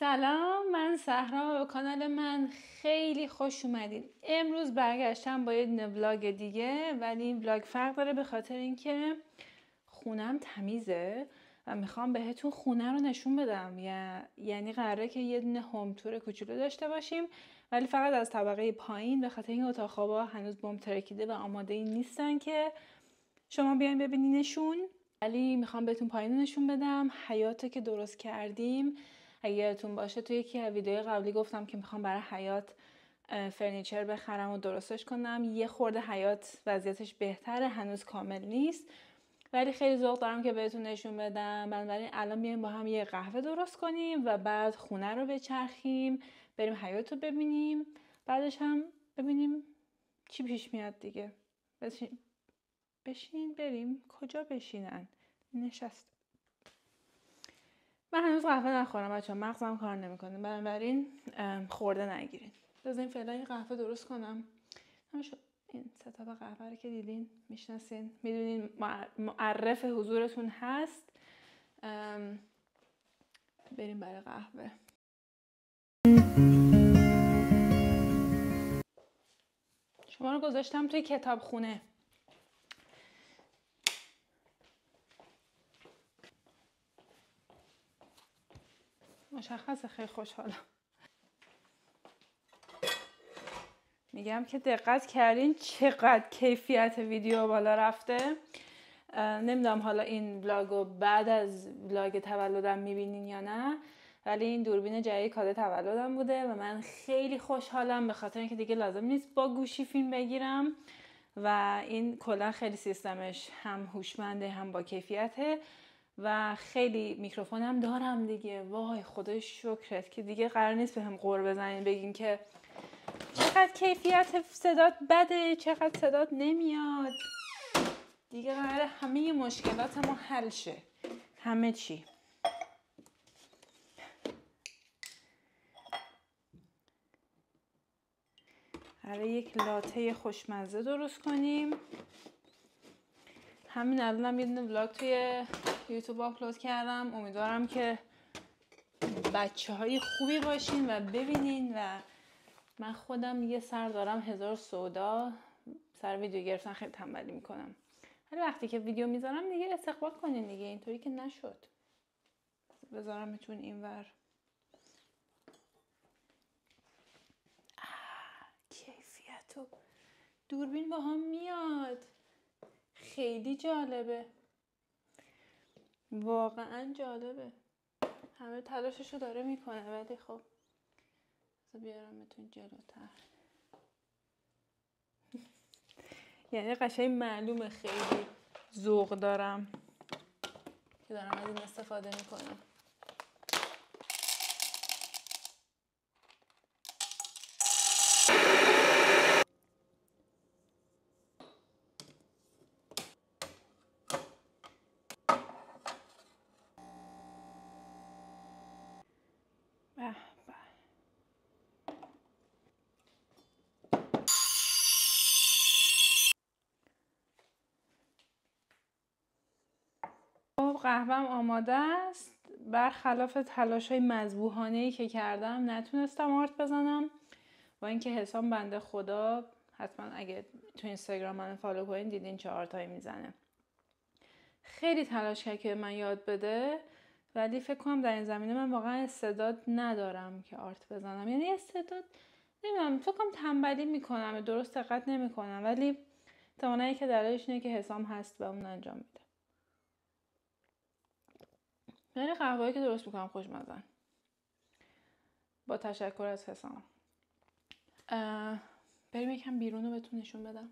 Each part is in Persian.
سلام، من صحرا و به کانال من خیلی خوش اومدین. امروز برگشتم با یه ولاگ دیگه، ولی این ولاگ فرق داره به خاطر اینکه خونم تمیزه و میخوام بهتون خونه رو نشون بدم. یعنی قراره که یه دونه هوم تور کوچولو داشته باشیم، ولی فقط از طبقه پایین، به خاطر این اتاق خوابا هنوز بوم ترکیده و آماده این نیستن که شما بیاین ببینینشون. ولی میخوام بهتون پایین نشون بدم حیاتی که درست کردیم. اگه یادتون باشه توی یکی از ویدیوهای قبلی گفتم که میخوام برای حیاط فرنیچر بخرم و درستش کنم. یه خورده حیاط وضعیتش بهتره، هنوز کامل نیست، ولی خیلی ذوق دارم که بهتون نشون بدم. بنابراین الان بیایم با هم یه قهوه درست کنیم و بعد خونه رو بچرخیم، بریم حیاط رو ببینیم، بعدش هم ببینیم چی پیش میاد دیگه. بشین بریم. کجا بشینن؟ نشست. من هنوز قهوه نخورم بچه ها، مغزم کار نمیکنه، بنابراین خورده نگیرین. بذارین فعلا یه قهوه درست کنم. این ستاپ قهوه رو که دیدین میشناسین، میدونین معرف حضورتون هست. بریم برای قهوه. شما رو گذاشتم توی کتابخونه. مشخصه خیلی خوشحالم. میگم که دقت کردین چقدر کیفیت ویدیو بالا رفته. نمیدونم حالا این ولاگو بعد از ولاگ تولدم میبینین یا نه، ولی این دوربین جدید کادو تولدم بوده و من خیلی خوشحالم به خاطر اینکه دیگه لازم نیست با گوشی فیلم بگیرم و این کلا خیلی سیستمش هم هوشمنده هم با کیفیته و خیلی میکروفونم دارم دیگه. وای خدای شکرت که دیگه قرار نیست بهم قور بزنین بگین که چقدر کیفیت صدات بده، چقدر صدات نمیاد. دیگه قراره همه مشکلات ما حل شه، همه چی. قراره یک لاته خوشمزه درست کنیم. همین الانم یه دونه ولاگ توی یوتیوب آپلود کردم. امیدوارم که بچه‌های خوبی باشین و ببینین و من خودم یه سر دارم هزار سودا سر ویدیو گرفتن، خیلی تنبلی میکنم. ولی وقتی که ویدیو میذارم دیگه استقبال کنین دیگه، اینطوری که نشد. بذارمتون اینور. کیفیت و دوربین با هم میاد. خیلی جالبه، واقعا جالبه. همه تلاششو داره میکنه، ولی خب بیارمتون جلوتر. یعنی قشنگ معلومه خیلی ذوق دارم که دارم از این استفاده میکنم. قهوه‌ام آماده است. برخلاف تلاش‌های مذبوحانه‌ای که کردم نتونستم آرت بزنم، با اینکه حسام بنده خدا، حتما اگه تو اینستاگرام منو فالو کنین دیدین چه آرتایی میزنه. خیلی تلاش کرد که من یاد بده، ولی فکر کنم در این زمینه من واقعا استعداد ندارم که آرت بزنم. یعنی استعداد نمیدونم، فکر کنم تنبلی میکنم، درست دقت نمیکنم، ولی احتمالاً که دلیلش اینه که حسام هست و اون انجام میده. یعنی قهوه‌ای که درست میکنم خوشمزن. با تشکر از حسام. بریم یکم بیرون رو بهتون نشون بدم.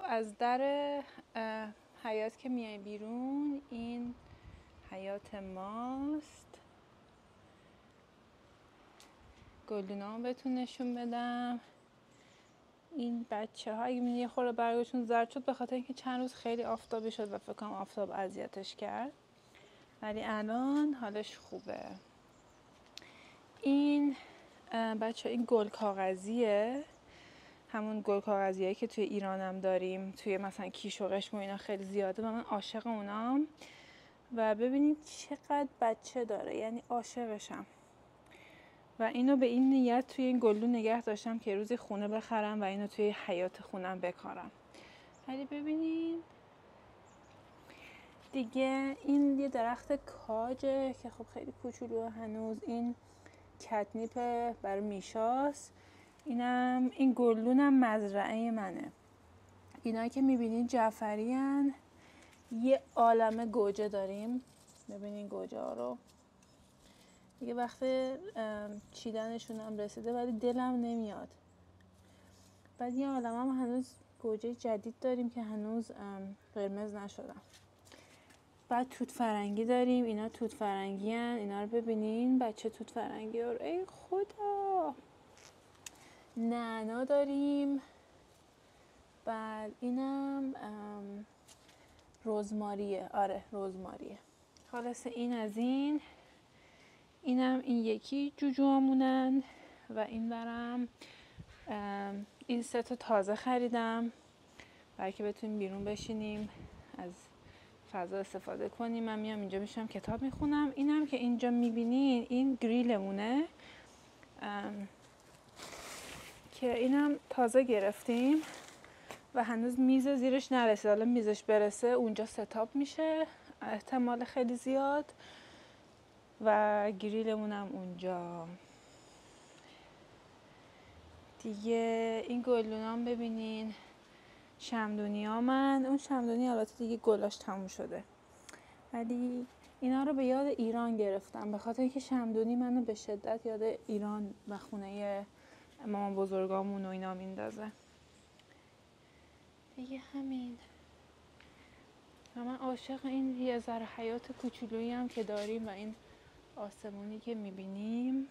از در حیاط که میای بیرون، این حیاط ماست. گلدونا رو بهتون نشون بدم. این بچه ها اگه یه خورده برگشون زرد شد به خاطر اینکه چند روز خیلی آفتابی شد و فکر کنم آفتاب اذیتش کرد، ولی الان حالش خوبه. این بچه این گل کاغذیه، همون گل کاغذیایی که توی ایرانم داریم، توی مثلا کیش و قشم و اینا خیلی زیاده و من عاشق اونام و ببینید چقدر بچه داره، یعنی عاشقشم. و اینو به این نیت توی این گلدون نگه داشتم که روزی خونه بخرم و اینو توی حیاط خونم بکارم. ولی ببینید دیگه این یه درخت کاجه که خب خیلی کوچولوه هنوز. این کتنیپ برای میشاست. این گلدونم مزرعه منه. اینا که میبینید جعفری هن. یه عالمه گوجه داریم. ببینید گوجه ها رو دیگه وقت چیدنشون هم رسیده ولی دلم نمیاد. بعد یه عالمه هم هنوز گوجه جدید داریم که هنوز قرمز نشدن. بعد توت فرنگی داریم. اینا توت فرنگی هن. اینا رو ببینین بچه توت فرنگی ها رو. ای خدا. نعنا داریم. بعد اینم رزماریه. آره رزماریه. خلاص این از این. اینم این یکی جوجوامونن و این برم این 3 تا تازه خریدم برای که بتونیم بیرون بشینیم از فضا استفاده کنیم. من میام اینجا میشم کتاب میخونم. اینم که اینجا میبینین این گریلمونه که اینم تازه گرفتیم و هنوز میز زیرش نرسید. حالا میزش برسه اونجا ستاپ میشه احتمال خیلی زیاد و گریلمونم اونجا دیگه. این گلدونام ببینین شمدونی ها. من اون شمدونی البته دیگه گلاش تموم شده ولی اینا رو به یاد ایران گرفتم به خاطر اینکه شمدونی منو به شدت یاد ایران و خونه مامان بزرگامون و اینا میندازه دیگه. همین. و من عاشق این یه ذره حیات کوچولویی هم که داریم و این آسمونی که میبینیم.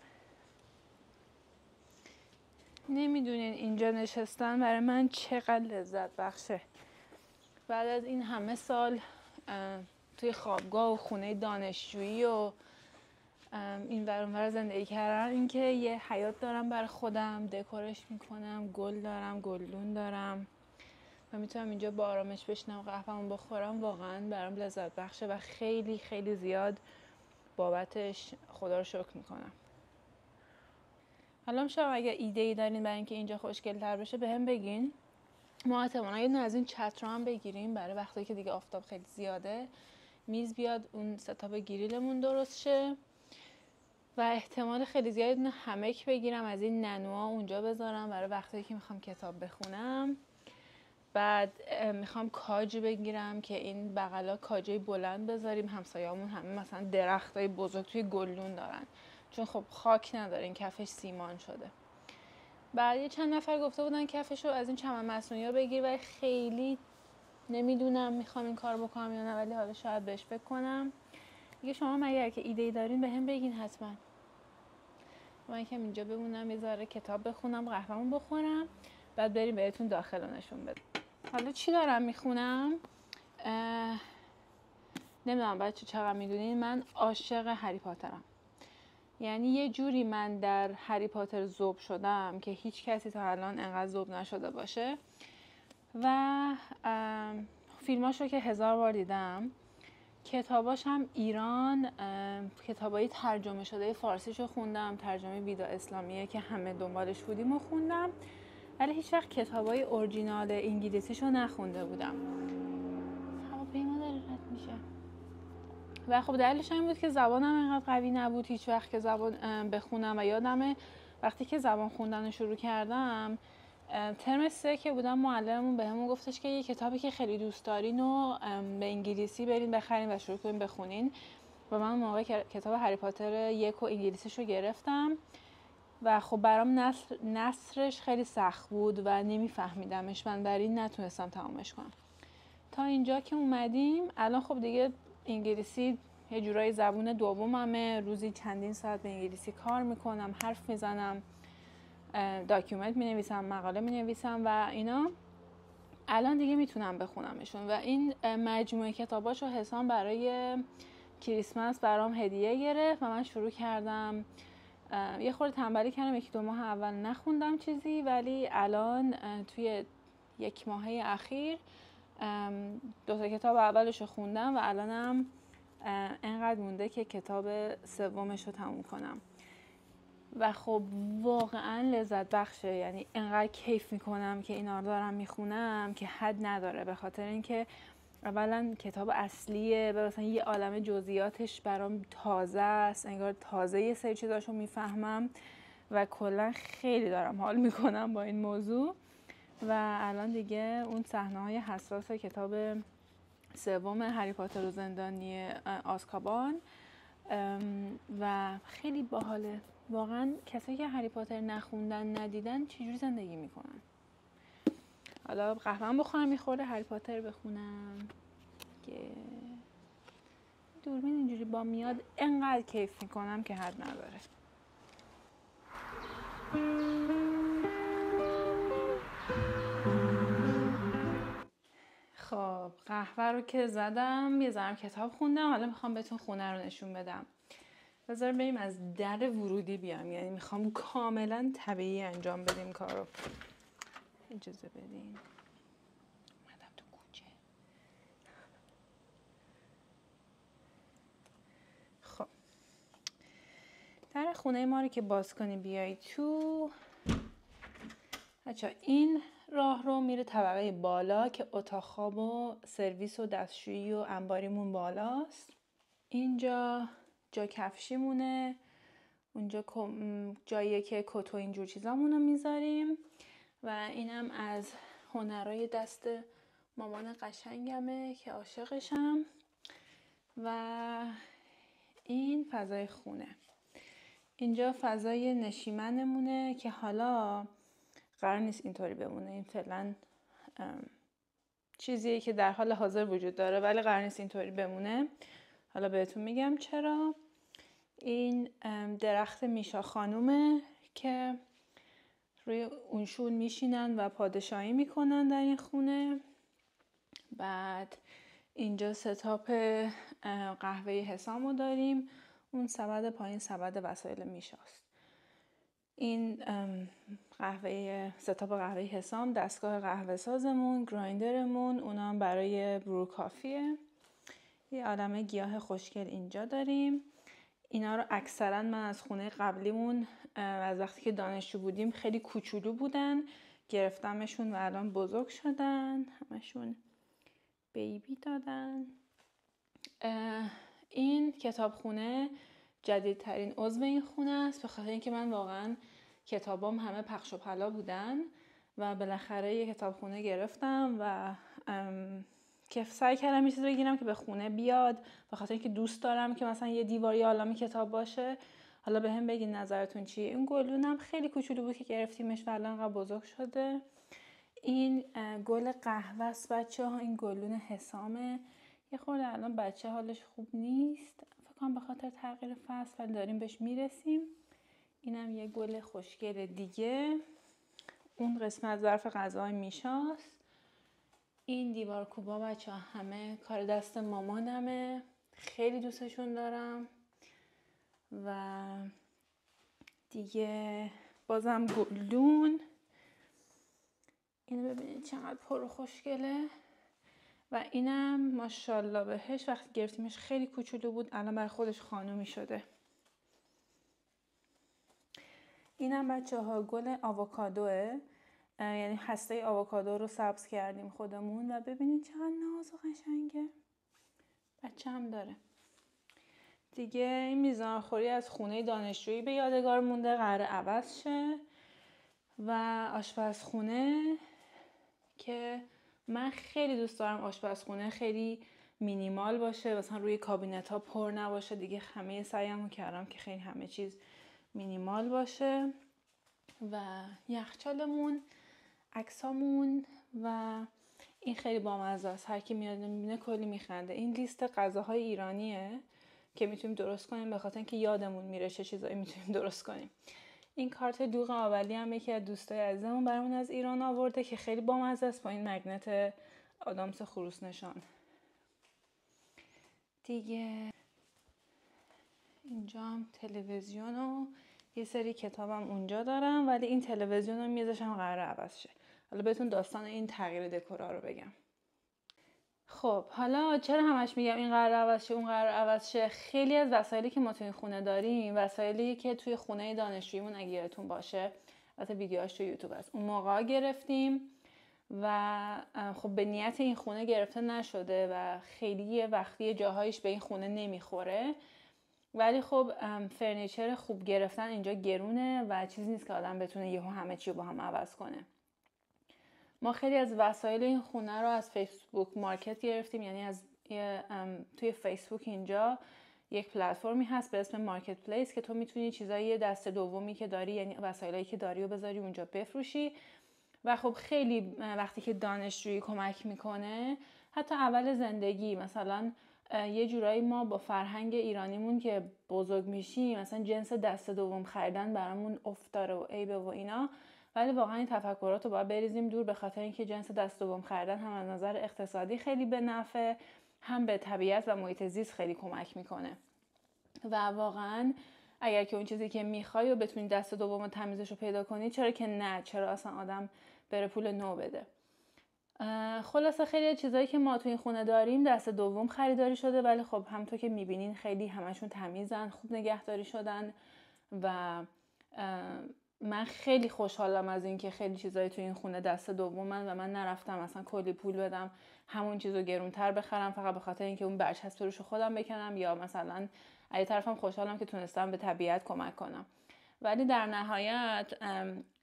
نمیدونین اینجا نشستن برای من چقدر لذت بخشه. بعد از این همه سال توی خوابگاه و خونه دانشجویی و این ور اون ور زندگی کردن، اینکه یه حیاط دارم برای خودم، دکورش میکنم، گل دارم، گلدون دارم و میتونم اینجا با آرامش بشینم قهوه‌مو بخورم، واقعا برام لذت بخشه و خیلی خیلی زیاد بابتش خدا رو شکر میکنم. حالا شما اگه ایده‌ای دارین برای اینکه اینجا خوشگل‌تر بشه بهم بگین. ما احتمالاً یه دونه از این چتر هم بگیریم برای وقتی که دیگه آفتاب خیلی زیاده، میز بیاد اون ستاپ گریلمون درست شه و احتمال خیلی زیاد یه همک بگیرم از این ننوها اونجا بذارم برای وقتی که میخوام کتاب بخونم. بعد میخوام کاج بگیرم که این بغلا کاجای بلند بذاریم. همسایه‌مون همه مثلا درختای بزرگ توی گلدون دارن چون خب خاک ندارین، کفش سیمان شده. بعد یه چند نفر گفته بودن کفشو از این چمن مصنوعی‌ها بگیر و خیلی نمیدونم میخوام این کار بکنم یا نه، ولی حالا شاید بهش فکر کنم. دیگه شما مگر که ایده‌ای دارین بهم بگین حتما. من که اینجا بمونم یه ذره کتاب بخونم، قهوه‌مو بخورم، بعد بریم بهتون داخل نشون بدم. حالا چی دارم میخونم؟ نمیدونم بچه چقدر میدونین من عاشق هری پاترم. یعنی یه جوری من در هری پاتر ذوب شدم که هیچ کسی تا الان انقدر ذوب نشده باشه و فیلماشو که 1000 بار دیدم. کتاباش هم ایران، کتابای ترجمه شده فارسیشو خوندم، ترجمه ویدا اسلامیه که همه دنبالش بودیم و خوندم، ولی هیچ وقت کتابای اورجینال انگلیسیشو نخونده بودم. هواپیما داره رد میشه. و خب دلیلش این بود که زبانم انقدر قوی نبود هیچ وقت که زبان بخونم و یادمه وقتی که زبان خوندن رو شروع کردم ترم 3 که بودم معلممون بهمون گفتش که یه کتابی که خیلی دوست دارین و به انگلیسی برین بخرین و شروع کنین بخونین و من موقع کتاب هری پاتر 1 و انگلیسیشو گرفتم و خب برام نثرش خیلی سخت بود و نمیفهمیدمش، من برای این نتونستم تمامش کنم. تا اینجا که اومدیم الان خب دیگه انگلیسی یه جورایی زبون دوممه، روزی چندین ساعت به انگلیسی کار میکنم، حرف میزنم، داکیومنت مینویسم، مقاله مینویسم و اینا. الان دیگه میتونم بخونمشون و این مجموعه کتاباشو حسام برای کریسمس برام هدیه گرفت و من شروع کردم. یه خورده تنبلی کردم، 1-2 ماه اول نخوندم چیزی، ولی الان توی 1 ماه اخیر 2 تا کتاب اولشو خوندم و الانم انقدر مونده که کتاب سومش رو تموم کنم و خب واقعا لذت بخشه. یعنی انقدر کیف میکنم که اینا رو دارم میخونم که حد نداره، به خاطر اینکه اولا کتاب اصلیه و مثلا یه عالم جزئیاتش برام تازه است، انگار تازه یه سری چیزاشو میفهمم و کلا خیلی دارم حال میکنم با این موضوع. و الان دیگه اون صحنه‌های حساس کتاب سوم هری پاتر و زندانی آزکابان و خیلی باحاله. واقعا کسایی که هری پاتر نخوندن ندیدن چجوری زندگی میکنن؟ حالا قهوه‌ام بخورم میخوره هری پاتر بخونم که دوربین اینجوری با میاد انقدر کیف میکنم که حد نداره. خب قهوه رو که زدم، یه ذره کتاب خوندم، حالا میخوام بهتون خونه رو نشون بدم. بذار بریم از در ورودی بیام، یعنی میخوام کاملا طبیعی انجام بدیم کارو. اجازه بدین اومدم تو کوچه. خب در خونه ما رو که باز کنی بیای تو، بچه این راه رو میره طبقه بالا که اتاق خواب و سرویس و دستشویی و انباریمون بالاست. اینجا جا کفشیمونه، اونجا جاییه که کت و اینجور چیزامون رو میذاریم و اینم از هنرهای دست مامان قشنگمه که عاشقشم. و این فضای خونه. اینجا فضای نشیمنمونه که حالا قرار نیست اینطوری بمونه، این فعلا چیزیه که در حال حاضر وجود داره ولی قرار نیست اینطوری بمونه. حالا بهتون میگم چرا. این درخت میشا خانومه که روی اونشون میشینن و پادشاهی میکنن در این خونه. بعد اینجا ستاپ قهوه حسامو داریم، اون سبد پایین سبد وسایل میشاست. این ستاپ قهوه حسام دستگاه قهوه سازمون، گرایندرمون، اونام برای برو کافیه. یه عالمه گیاه خوشگل اینجا داریم. اینا رو اکثرا من از خونه قبلیمون از وقتی که دانشجو بودیم خیلی کوچولو بودن، گرفتمشون و الان بزرگ شدن، همشون بیبی دادن. این کتابخونه جدیدترین عضو این خونه است، به خاطر اینکه من واقعا کتابام همه پخش و پلا بودن و بالاخره یه کتابخونه گرفتم و که سعی کردم یه چیز بگیرم که به خونه بیاد، به خاطر اینکه دوست دارم که مثلا یه دیواری عالمه کتاب باشه. حالا به هم بگین نظرتون چیه. این گلدونم خیلی کوچولو بود که گرفتیمش و الان انقدر بزرگ شده. این گل قهوه است بچه‌ها، این گلدون حسامه. یه خورده الان بچه حالش خوب نیست، فکر کنم به خاطر تغییر فصل، ولی داریم بهش میرسیم. اینم یه گل خوشگل دیگه. اون قسمت ظرف غذای میشاست. این دیوار کوبا بچه همه کار دست مامانمه، خیلی دوستشون دارم. و دیگه بازم گلدون، اینو ببینید چقدر پر و خوشگله. و اینم ماشاءالله بهش، وقتی گرفتیمش خیلی کوچولو بود، الان برای خودش خانومی شده. اینم بچه ها گل آووکادوه، یعنی هسته آووکادو رو سبز کردیم خودمون و ببینید چقدر ناز و قشنگه. بچه هم داره. دیگه این میزانخوری از خونه دانشجویی به یادگار مونده، قراره عوض شه. و آشپزخونه که من خیلی دوست دارم آشپزخونه خیلی مینیمال باشه، مثلا روی کابینت ها پر نباشه. دیگه همه سعیمو کردم که خیلی همه چیز مینیمال باشه. و یخچالمون، عکسامون و این خیلی بامزه است. هر کی میاد میبینه کلی میخنده. این لیست غذاهای ایرانیه که میتونیم درست کنیم، به خاطر اینکه یادمون میره چه چیزایی میتونیم درست کنیم. این کارت دوغ آولی هم یکی از دوستای عزیزمون برامون از ایران آورده که خیلی بامزه است، با این مگنت آدامس خروس نشان. دیگه اینجا هم تلویزیون و یه سری کتابم اونجا دارم، ولی این تلویزیون و میزش هم قراره عوض شه. حالا بهتون داستان این تغییر دکورا رو بگم. خب حالا چرا همش میگم این قرار عوض شه اون قرار عوض شه؟ خیلی از وسایلی که ما توی خونه داریم وسایلی که توی خونه دانشجوییمون اگه یادتون باشه، البته ویدیوهاش تو یوتیوب هست، اون موقع گرفتیم و خب به نیت این خونه گرفته نشده و خیلی وقتی جاهایش به این خونه نمیخوره، ولی خب فرنیچر خوب گرفتن اینجا گرونه و چیزی نیست که آدم بتونه یهو همه چی با هم عوض کنه. ما خیلی از وسایل این خونه رو از فیسبوک مارکت گرفتیم، یعنی از توی فیسبوک اینجا یک پلتفرمی هست به اسم مارکت پلیس که تو میتونی چیزایی دست دومی که داری، یعنی وسایلی که داری رو بذاری اونجا بفروشی و خب خیلی وقتی که دانشجویی کمک میکنه. حتی اول زندگی مثلا یه جورایی ما با فرهنگ ایرانیمون که بزرگ میشیم مثلا جنس دست دوم خریدن برامون افتاره و عیبه و اینا، ولی واقعا این تفکرات رو باید بریزیم دور، به خاطر اینکه جنس دست دوم خریدن هم از نظر اقتصادی خیلی به نفع، هم به طبیعت و محیط زیست خیلی کمک میکنه و واقعا اگر که اون چیزی که میخوای و بتونی دست دوم تمیزش رو پیدا کنی، چرا که نه، چرا اصلا آدم بره پول نو بده. خلاصه خیلی چیزایی که ما تو این خونه داریم دست دوم خریداری شده، ولی خب همونطور که میبینین خیلی همشون تمیزن، خوب نگهداری شدن و من خیلی خوشحالم از این که خیلی چیزایی تو این خونه دست دومن و من نرفتم مثلا کلی پول بدم همون چیزو گرونتر بخرم فقط به خاطر اینکه اون برچسب روشو خودم بکنم، یا مثلا از طرفم خوشحالم که تونستم به طبیعت کمک کنم. ولی در نهایت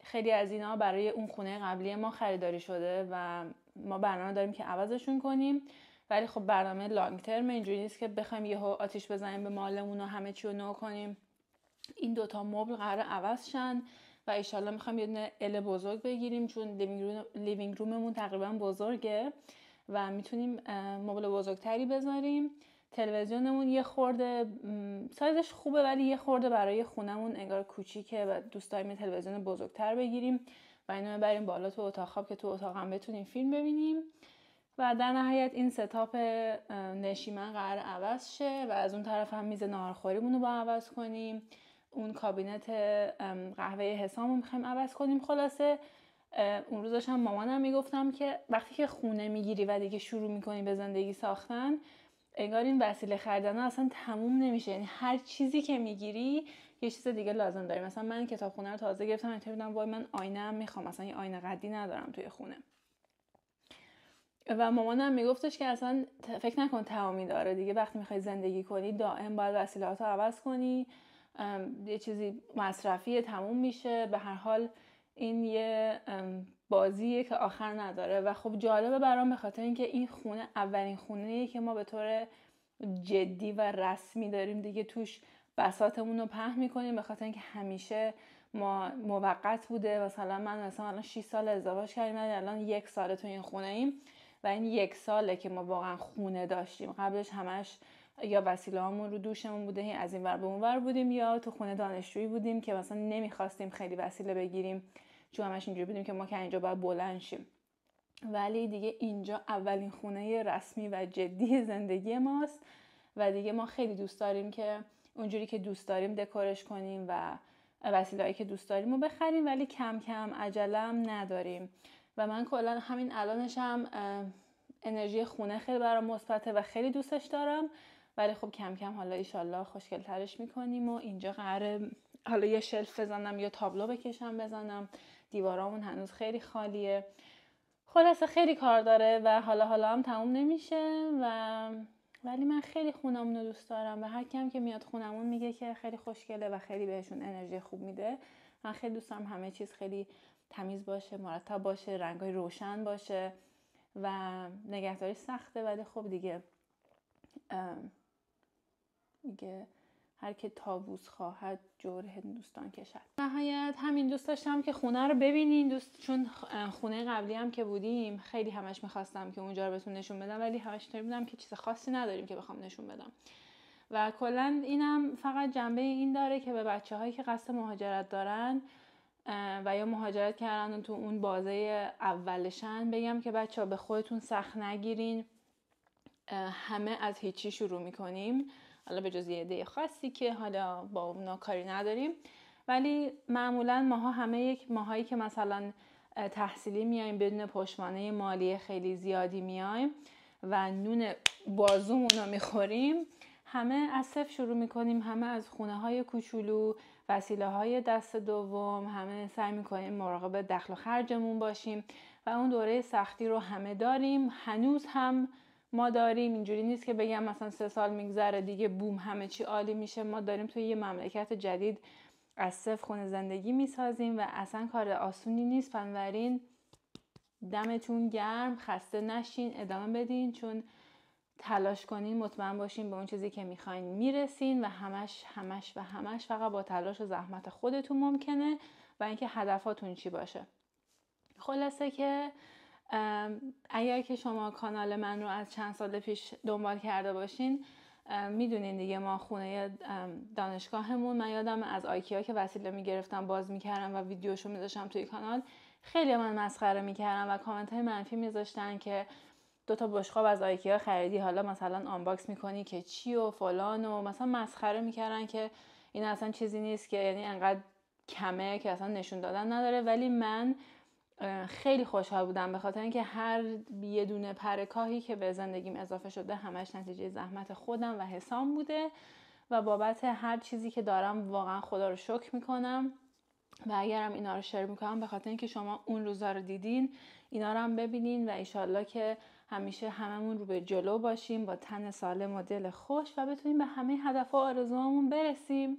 خیلی از اینا برای اون خونه قبلی ما خریداری شده و ما برنامه داریم که عوضشون کنیم، ولی خب برنامه لانگ ترم، اینجوری نیست که بخوایم یهو آتیش بزنیم به مالمون و همه چی رو نو کنیم. این دوتا مبل قرار عوض شن و ایشالله میخوایم یه دونه ال بزرگ بگیریم، چون لیوینگ روممون تقریبا بزرگه و میتونیم مبل بزرگتری بذاریم. تلویزیونمون یه خورده سایزش خوبه ولی یه خورده برای خونمون انگار کوچیکه و دوست داریم یه تلویزیون بزرگتر بگیریم و اینو ببریم بالا تو اتاق خواب که تو اتاقم بتونیم فیلم ببینیم. و در نهایت این ستاپ نشیمن قرار عوض شه و از اون طرف هم میز ناهارخوریمون رو با عوض کنیم. اون کابینت قهوه حسامو میخوایم عوض کنیم. خلاصه اون روز داشتم مامانم میگفتم که وقتی که خونه میگیری و دیگه شروع میکنی به زندگی ساختن، انگار این وسیله خریدن اصلا تموم نمیشه، یعنی هر چیزی که میگیری یه چیز دیگه لازم داری. مثلا من کتابخونه رو تازه گرفتم، اینطوری بودم وای من آینه هم میخوام، مثلا یه آینه قدی ندارم توی خونه. و مامانم میگفتش که اصلا فکر نکن تمامی داره دیگه، وقتی میخوای زندگی کنی دائم باید وسیله‌هاتو عوض کنی، یه چیزی مصرفی تموم میشه، به هر حال این یه بازیه که آخر نداره. و خب جالبه برام به خاطر اینکه این خونه اولین خونه‌ایه که ما به طور جدی و رسمی داریم دیگه توش بساطمون رو پهن میکنیم، به خاطر اینکه همیشه ما موقت بوده. مثلا من الان 6 سال ازدواج کردیم، الان 1 سال تو این خونه ایم و این 1 ساله که ما واقعا خونه داشتیم. قبلش همش یا وسیله هامون رو دوشمون بوده، از این ور به اون ور بودیم، یا تو خونه دانشجویی بودیم که مثلا نمیخواستیم خیلی وسیله بگیریم چون همش اینجوری بودیم که ما که اینجا باید بلند شیم. ولی دیگه اینجا اولین خونه رسمی و جدی زندگی ماست و دیگه ما خیلی دوست داریم که اونجوری که دوست داریم دکورش کنیم و وسیله‌ای که دوست داریم رو بخریم، ولی کم کم عجله‌ام نداریم. و من کلا همین الانش هم انرژی خونه خیلی برام مثبته و خیلی دوستش دارم، ولی خب کم کم حالا ایشالله خوشگل‌ترش میکنیم و اینجا قراره حالا یه شلف بزنم یا تابلو بکشم بزنم، دیوارامون هنوز خیلی خالیه. خلاصه خیلی کار داره و حالا هم تموم نمیشه ولی من خیلی خونمون رو دوست دارم و هر کم که میاد خونمون میگه که خیلی خوشگله و خیلی بهشون انرژی خوب میده. من خیلی دوست دارم همه چیز خیلی تمیز باشه، مرتب باشه، رنگای روشن باشه و نگهداری سخته، ولی خب دیگه هر که طاووس خواهد جور هندوستان کشد. نهایت همین دوست داشتم که خونه رو ببینین چون خونه قبلی هم که بودیم خیلی همش میخواستم که اونجا رو بهتون نشون بدم، ولی همش اینطوری بودم که چیز خاصی نداریم که بخوام نشون بدم. و کلا اینم فقط جنبه این داره که به بچه‌هایی که قصد مهاجرت دارن و یا مهاجرت کردن و تو اون بازه اولشن بگم که بچه‌ها به خودتون سخت نگیرین. همه از هیچی شروع میکنیم، حالا به جز یه عده خاصی که حالا با اونا کاری نداریم، ولی معمولا ماها همه یک ماهایی که مثلا تحصیلی میایم بدون پشتوانه مالی خیلی زیادی میایم و نون بازومون رو میخوریم، همه از صفر شروع میکنیم، همه از خونه های کوچولو، وسیله های دست دوم، همه سعی میکنیم مراقب دخل و خرجمون باشیم و اون دوره سختی رو همه داریم. هنوز هم ما داریم، اینجوری نیست که بگم مثلا 3 سال میگذره دیگه بوم همه چی عالی میشه. ما داریم توی یه مملکت جدید از صفر خونه زندگی میسازیم و اصلا کار آسونی نیست. بنابراین دمتون گرم، خسته نشین، ادامه بدین، چون تلاش کنین مطمئن باشین به اون چیزی که میخواین میرسین و همش فقط با تلاش و زحمت خودتون ممکنه و اینکه هدفاتون چی باشه. خلاصه که اگر که شما کانال من رو از چند سال پیش دنبال کرده باشین میدونین دیگه ما خونه دانشگاهمون، من یادم از آیکیا که وسیله میگرفتم باز میکردم و ویدیوشو میذاشتم توی کانال، خیلی من مسخره میکردم و کامنت های منفی میذاشتن که 2 بشقاب از آیکیا خریدی، حالا مثلا آنباکس میکنی که چی و فلان، و مثلا مسخره میکردن که این اصلا چیزی نیست، که یعنی انقدر کمه که اصلا نشون دادن نداره. ولی من خیلی خوشحال بودم به خاطر اینکه هر یه دونه پر کاهی که به زندگیم اضافه شده همش نتیجه زحمت خودم و حسام بوده و بابت هر چیزی که دارم واقعا خدا رو شکر میکنم و اگرم اینا رو شیر میکنم به خاطر اینکه شما اون روزا رو دیدین، اینا رو هم ببینین و ایشالله که همیشه هممون رو به جلو باشیم با تن سالم و دل خوش و بتونیم به همه هدف و آرزوهامون برسیم.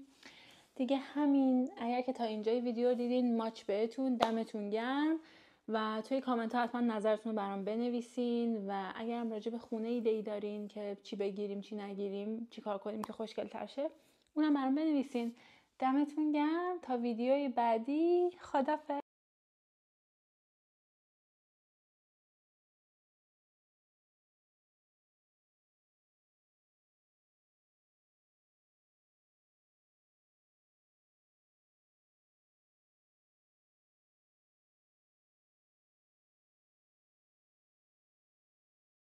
دیگه همین. اگر که تا اینجای ویدیو دیدین ماچ بهتون، دمتون گرم و توی کامنت ها حتما نظرتون رو برام بنویسین و اگرم راجع به خونه ایده‌ای دارین که چی بگیریم چی نگیریم، چی کار کنیم که خوشگل تر شه، اونم برام بنویسین. دمتون گرم تا ویدیوی بعدی. خدافظ.